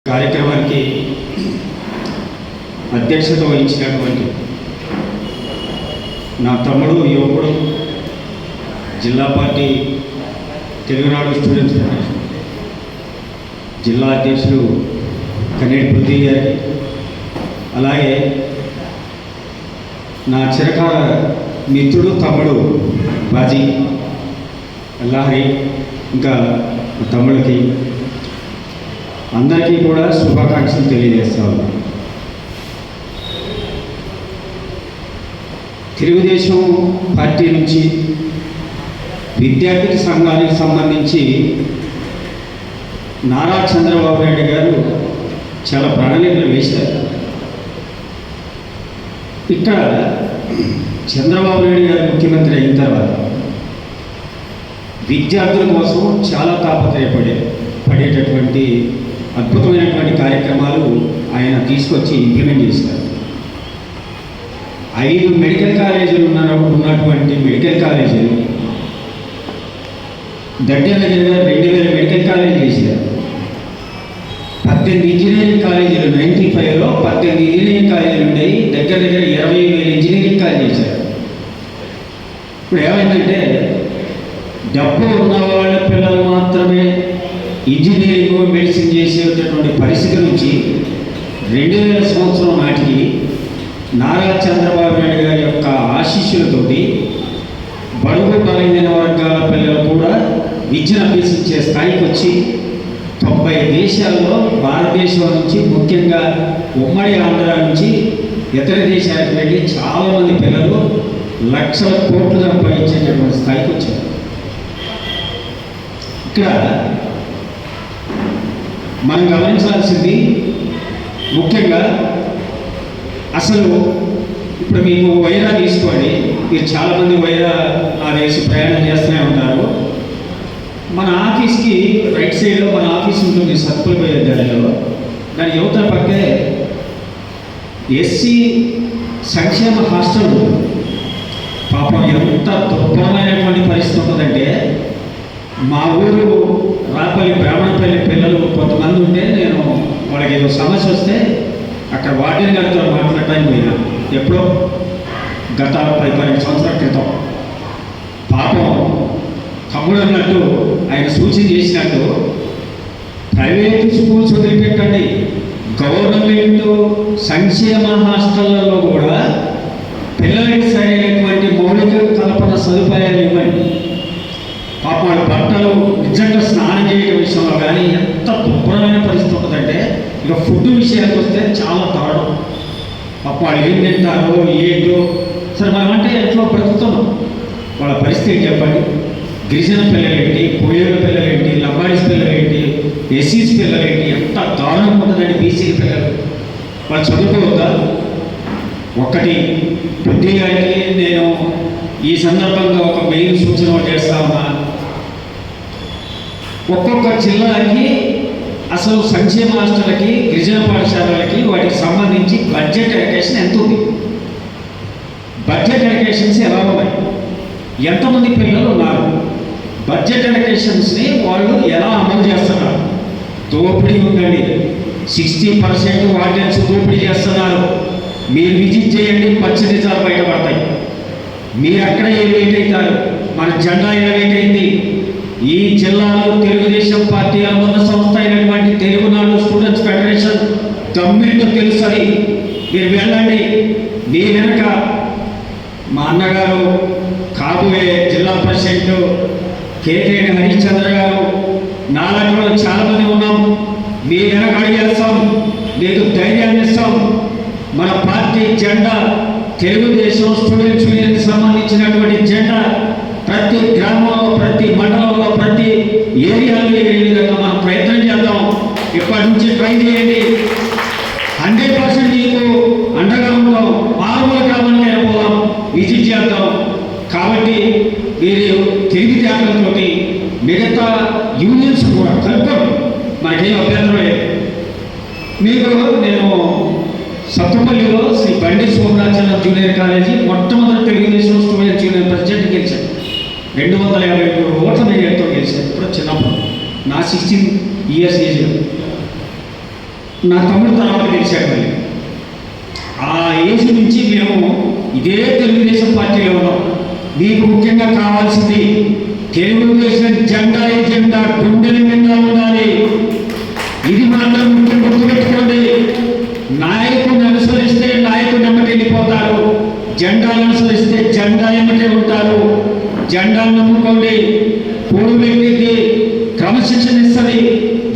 కార్యక్రమానికి అధ్యక్షత వహించినటువంటి నా తమ్ముడు యువకుడు జిల్లా పార్టీ తెలుగునాడు స్టూడెంట్స్ ఫెడరేషన్ జిల్లా అధ్యక్షుడు కనేటి పృథ్వీ గారికి, అలాగే నా చిరకాల మిత్రుడు తమ్ముడు బాజీ అల్లాహరి, ఇంకా తమ్ముడికి అందరికీ కూడా శుభాకాంక్షలు తెలియజేస్తా ఉన్నాను. తెలుగుదేశం పార్టీ నుంచి విద్యార్థి సంఘానికి సంబంధించి నారా చంద్రబాబు నాయుడు గారు చాలా ప్రణాళికలు వేశారు. ఇక్కడ చంద్రబాబు నాయుడు గారు ముఖ్యమంత్రి అయిన తర్వాత విద్యార్థుల కోసం చాలా పడేటటువంటి అద్భుతమైనటువంటి కార్యక్రమాలు ఆయన తీసుకొచ్చి ఇంప్లిమెంట్ చేశారు. 5 మెడికల్ కాలేజీలు ఉన్నటువంటి మెడికల్ కాలేజీలు దగ్గరగా 2000 మెడికల్ కాలేజీలు చేశారు. 18 ఇంజనీరింగ్ కాలేజీలు 95లో 18 ఇంజనీరింగ్ కాలేజీలు ఉన్నాయి. దగ్గర 20,000 ఇంజనీరింగ్ కాలేజీ చేశారు. ఇప్పుడు ఏమైందంటే డబ్బు ఉన్న వాళ్ళ పిల్లలు మాత్రమే ఇంజనీరింగ్ మెడిసిన్ చేసేటటువంటి పరిస్థితి నుంచి 2000 సంవత్సరం నాటికి నారా చంద్రబాబు నాయుడు గారి యొక్క ఆశీస్సులతోటి బడుగు బలహీన వర్గాల పిల్లలు కూడా విద్యను అభ్యసించే స్థాయికి వచ్చి 90 దేశాల్లో భారతదేశం నుంచి, ముఖ్యంగా ఉమ్మడి ఆంధ్ర నుంచి ఇతర దేశాలకు వెళ్ళి చాలామంది పిల్లలు లక్షల కోట్లు సంపాదించేటటువంటి స్థాయికి వచ్చారు. ఇక్కడ మనం గమనించాల్సింది ముఖ్యంగా అసలు ఇప్పుడు మీకు వైరా తీసుకోండి. మీరు చాలామంది వైరా నా దేశ ప్రయాణం చేస్తూనే ఉంటారు. మన ఆఫీస్కి రైట్ సైడ్లో మన ఆఫీస్ ఉంటుంది, సత్పుల్ పోయే దారిలో. దాని యువతల పక్కే ఎస్సీ సంక్షేమ హాస్టల్ ఉంటుంది. పాపం ఎంత దుర్భరమైనటువంటి పరిస్థితి ఉంటుందంటే, మా ఊరు రాపల్లి బ్రాహ్మణపల్లి పిల్లలు కొంతమంది ఉంటే నేను వాళ్ళకి ఏదో సమస్య వస్తే అక్కడ వార్డెన్ గారితో మాట్లాడటానికి పోయినా, ఎప్పుడో గత 10-12 సంవత్సరాల క్రితం. పాపం తమ్ముడు అన్నట్టు ఆయన సూచన చేసినట్టు ప్రైవేటు స్కూల్స్ వదిలిపెట్టండి, గవర్నమెంట్ సంక్షేమ హాస్టళ్లలో కూడా పిల్లలకి సరైనటువంటి మౌలిక కల్పన సదుపాయాలు ఇవ్వండి. పాప వాళ్ళ బట్టలు నిజంగా స్నానం చేయడం విషయంలో కానీ ఎంత దుర్భరమైన పరిస్థితి ఉంటుందంటే, ఇక ఫుడ్ విషయానికి వస్తే చాలా దారుణం. పాప వాళ్ళు ఏం తింటారో ఏంటో. సరే మనం అంటే ఎట్లా బ్రతుకుతున్నాం, వాళ్ళ పరిస్థితి చెప్పండి. గిరిజన పిల్లలేంటి, కోయేళ్ళ పిల్లలేంటి, లంబాడీస్ పిల్లలేంటి, ఎస్సీస్ పిల్లలేంటి, ఎంత దారుణం ఉంటుందండి. బీసీ పిల్లలు వాళ్ళు చదువుకోవద్దా? ఒకటి బుద్ధి గారికి నేను ఈ సందర్భంగా ఒక మెయిన్ సూచన చేస్తా ఉన్నా. ఒక్కొక్క జిల్లాకి అసలు సంక్షేమ హాస్టల్కి, గిరిజన పాఠశాలలకి వాటికి సంబంధించి బడ్జెట్ అలొకేషన్ ఎంత ఉంది, బడ్జెట్ అలొకేషన్స్ ఎలా ఉన్నాయి, ఎంతమంది పిల్లలు ఉన్నారు, బడ్జెట్ అలొకేషన్స్ని వాళ్ళు ఎలా అమలు చేస్తున్నారు. దోపిడీ ఉందండి. 60% వార్డెన్స్ దోపిడీ చేస్తున్నారు. మీరు విజిట్ చేయండి, పచ్చి నిజాలు బయటపడతాయి. మీరు అక్కడ ఎలివేట్ అవుతారు. మన జెండా ఎలివేట్ అయింది. ఈ జిల్లాలో తెలుగుదేశం పార్టీ అనుబంధ సంస్థ అయినటువంటి తెలుగునాడు స్టూడెంట్స్ ఫెడరేషన్ గవర్నమెంట్ తెలుసని మీరు వెళ్ళండి. మీ వెనక మా అన్నగారు కాబోయే జిల్లా ప్రెసిడెంట్ కేకేడి హరిశ్చంద్ర గారు, నాలుగు చాలామంది ఉన్నాం. మీ వెనక అడిగేస్తాం, మీకు ధైర్యాన్ని ఇస్తాం. మన పార్టీ జెండా తెలుగుదేశం స్టూడెంట్స్ యూనియన్కి సంబంధించినటువంటి జెండా ప్రతి గ్రామంలో, ప్రతి మండలంలో, ప్రతి ఏరియాలో ఏ విధంగా మనం ప్రయత్నం చేద్దాం. ఇప్పటి నుంచి ట్రై చేయండి. 100% మీకు అండగా ఉంటాం. మారుమూల గ్రామానికి వెళ్ళిపోదాం, విజిట్ చేద్దాం. కాబట్టి మీరు తెలివితేటలతో మిగతా యూనియన్స్ కూడా కలుపుతాం, మనకేం అభ్యంతరం లేదు. మీకు నేను సత్తుపల్లిలో శ్రీ బండి సోమనాథన్ జూనియర్ కాలేజీ మొట్టమొదటి తెలుగుదేశం స్టూడెంట్స్ యూనియన్ ప్రెసిడెంట్ గెలిచాను. 253 ఓట్ల మెజార్టీతో గెలిచాను. ఇప్పుడు చిన్నప్పుడు నా 16 years ఏజ్లో. నా తమ్ముడు తర్వాత గెలిచాడు. మళ్ళీ ఆ ఏజ్ నుంచి మేము ఇదే తెలుగుదేశం పార్టీలో ఉన్నాం. మీకు ముఖ్యంగా కావాల్సింది తెలుగుదేశం జెండా ఎజెండా గుండెల మీద ఉండాలి. ఇది మాత్రం ముఖ్యం గుర్తుపెట్టుకోండి. నాయకుడిని అనుసరిస్తే నాయకుడు ఎమ్మటి వెళ్ళిపోతారు, జెండాను అనుసరిస్తే జెండా ఎమ్మటే ఉంటారు. జెండాను నమ్ముకోండి. పూర్వ వ్యక్తికి క్రమశిక్షణ ఇస్తుంది,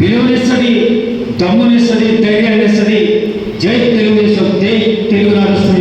విలువనిస్తుంది, దమ్మునిస్తుంది, ధైర్యాన్ని ఇస్తుంది. జై తెలుగుదేశం, జై తెలుగు రాష్ట్రం.